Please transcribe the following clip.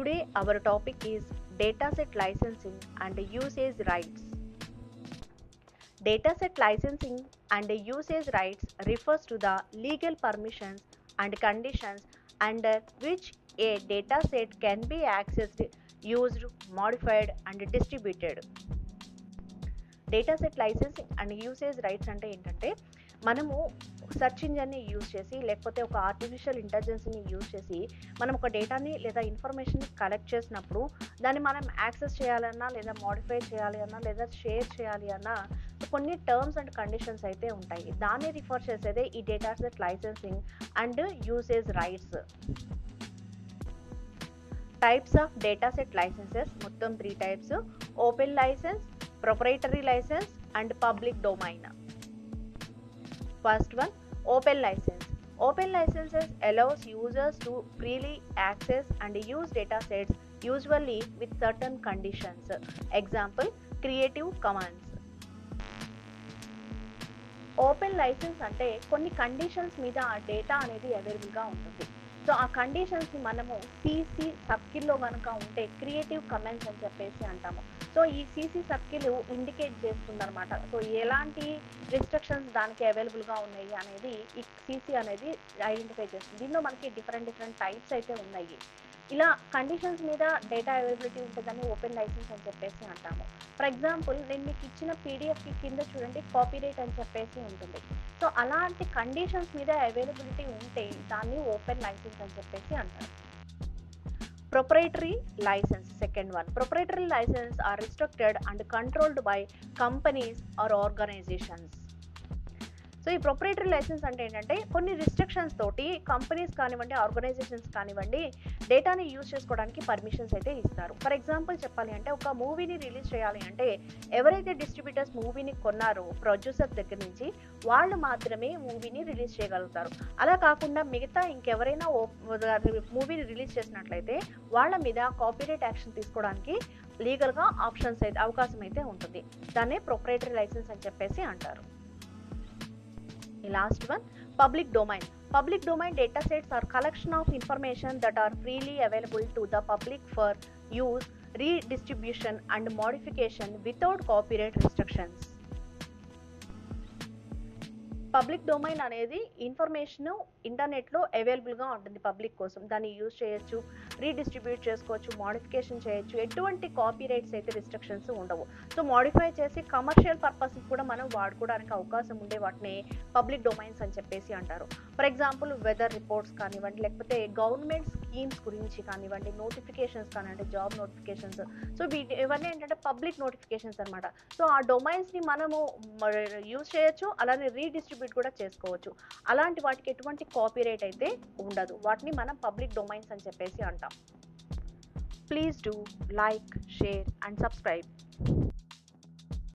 Today our topic is dataset licensing and usage rights. Dataset licensing and usage rights refers to the legal permissions and conditions under which a dataset can be accessed, used, modified and distributed. Dataset licensing and usage rights అంటే ఏంటంటే మనము search ఇంజన్ని use చేసి లేకపోతే ఒక artificial ఇంటెలిజెన్స్ని use చేసి మనం ఒక డేటాని లేదా ఇన్ఫర్మేషన్ని కలెక్ట్ చేసినప్పుడు దాన్ని మనం యాక్సెస్ చేయాలన్నా లేదా మోడిఫై చేయాలి అన్నా లేదా షేర్ చేయాలి అన్నా కొన్ని టర్మ్స్ అండ్ కండిషన్స్ అయితే ఉంటాయి. దాన్ని రిఫర్ చేసేదే ఈ dataset licensing and usage rights. Types of dataset licenses మొత్తం 3 types: open license, proprietary license and public domain. First one, open license. Open licenses allows users to freely access and use datasets, usually with certain conditions. Example, Creative Commons. Open license అంటే కొన్ని conditions మీద ఆ data అనేది అవైలబుల్గా ఉంటుంది. So ఆ కండిషన్స్ని మనము CC సర్కిల్లో కనుక ఉంటే క్రియేటివ్ కమెంట్స్ అని చెప్పేసి అంటాము. సో ఈ సిసి సర్కిల్ ఇండికేట్ చేస్తుంది అనమాట. సో ఎలాంటి రిస్ట్రిక్షన్స్ దానికి అవైలబుల్గా ఉన్నాయి అనేది ఈ సిసి అనేది ఐడెంటిఫై చేస్తుంది. దీనిలో మనకి డిఫరెంట్ టైప్స్ అయితే ఉన్నాయి. ఇలా కండిషన్స్ మీద డేటా అవైలబిలిటీ ఉంటుందని ఓపెన్ లైసెన్స్ అని చెప్పేసి అంటాము. ఫర్ ఎగ్జాంపుల్, నేను మీకు ఇచ్చిన పీడిఎఫ్కి కింద చూడండి కాపీరైట్ అని చెప్పేసి ఉంటుంది. సో అలాంటి కండిషన్స్ మీద అవైలబిలిటీ ఉంటే దాన్ని ఓపెన్ లైసెన్స్ అని చెప్పేసి అంటారు. Proprietary license, second one. Proprietary license are restricted and controlled by companies or organizations. So ఈ ప్రొప్రైటరీ లైసెన్స్ అంటే ఏంటంటే కొన్ని రిస్ట్రిక్షన్స్ తోటి కంపెనీస్ కానివ్వండి, ఆర్గనైజేషన్స్ కానివ్వండి డేటాని యూజ్ చేసుకోవడానికి పర్మిషన్స్ అయితే ఇస్తారు. ఫర్ ఎగ్జాంపుల్ చెప్పాలి అంటే ఒక మూవీని రిలీజ్ చేయాలి అంటే ఎవరైతే డిస్ట్రిబ్యూటర్స్ మూవీని కొన్నారో ప్రొడ్యూసర్ దగ్గర నుంచి వాళ్ళు మాత్రమే మూవీని రిలీజ్ చేయగలుగుతారు. అలా కాకుండా మిగతా ఇంకెవరైనా మూవీని రిలీజ్ చేసినట్లయితే వాళ్ళ మీద కాపీరైట్ యాక్షన్ తీసుకోవడానికి లీగల్గా ఆప్షన్స్ అయితే అవకాశం అయితే ఉంటుంది. దాన్నే ప్రొప్రైటరీ లైసెన్స్ అని చెప్పేసి అంటారు. Last one, public domain. Public domain datasets are collection of information that are freely available to the public for use, redistribution and modification without copyright restrictions. Public domain అనేది information ఇంటర్నెట్లో అవైలబుల్గా ఉంటుంది public కోసం. దాన్ని use చేయొచ్చు, redistribute చేసుకోవచ్చు, modification చేయొచ్చు. ఎటువంటి కాపీరైట్స్ అయితే రిస్ట్రిక్షన్స్ ఉండవు. సో మోడిఫై చేసి కమర్షియల్ పర్పస్కి కూడా మనం వాడుకోవడానికి అవకాశం ఉండే వాటిని పబ్లిక్ డొమైన్స్ అని చెప్పేసి అంటారు. ఫర్ ఎగ్జాంపుల్, వెదర్ రిపోర్ట్స్ కానివ్వండి, లేకపోతే గవర్నమెంట్ స్కీమ్స్ గురించి కానివ్వండి, నోటిఫికేషన్స్ కానివ్వండి, జాబ్ నోటిఫికేషన్స్. సో ఇవన్నీ ఏంటంటే పబ్లిక్ నోటిఫికేషన్స్ అనమాట. సో ఆ డొమైన్స్ని మనము యూజ్ చేయొచ్చు, అలానే రీడిస్ట్రిబ్యూట్ కూడా చేసుకోవచ్చు. అలాంటి వాటికి ఎటువంటి కాపీరైట్ అయితే ఉండదు. వాటిని మనం పబ్లిక్ డొమైన్స్ అని చెప్పేసి అంటాం. Please do like, share and subscribe.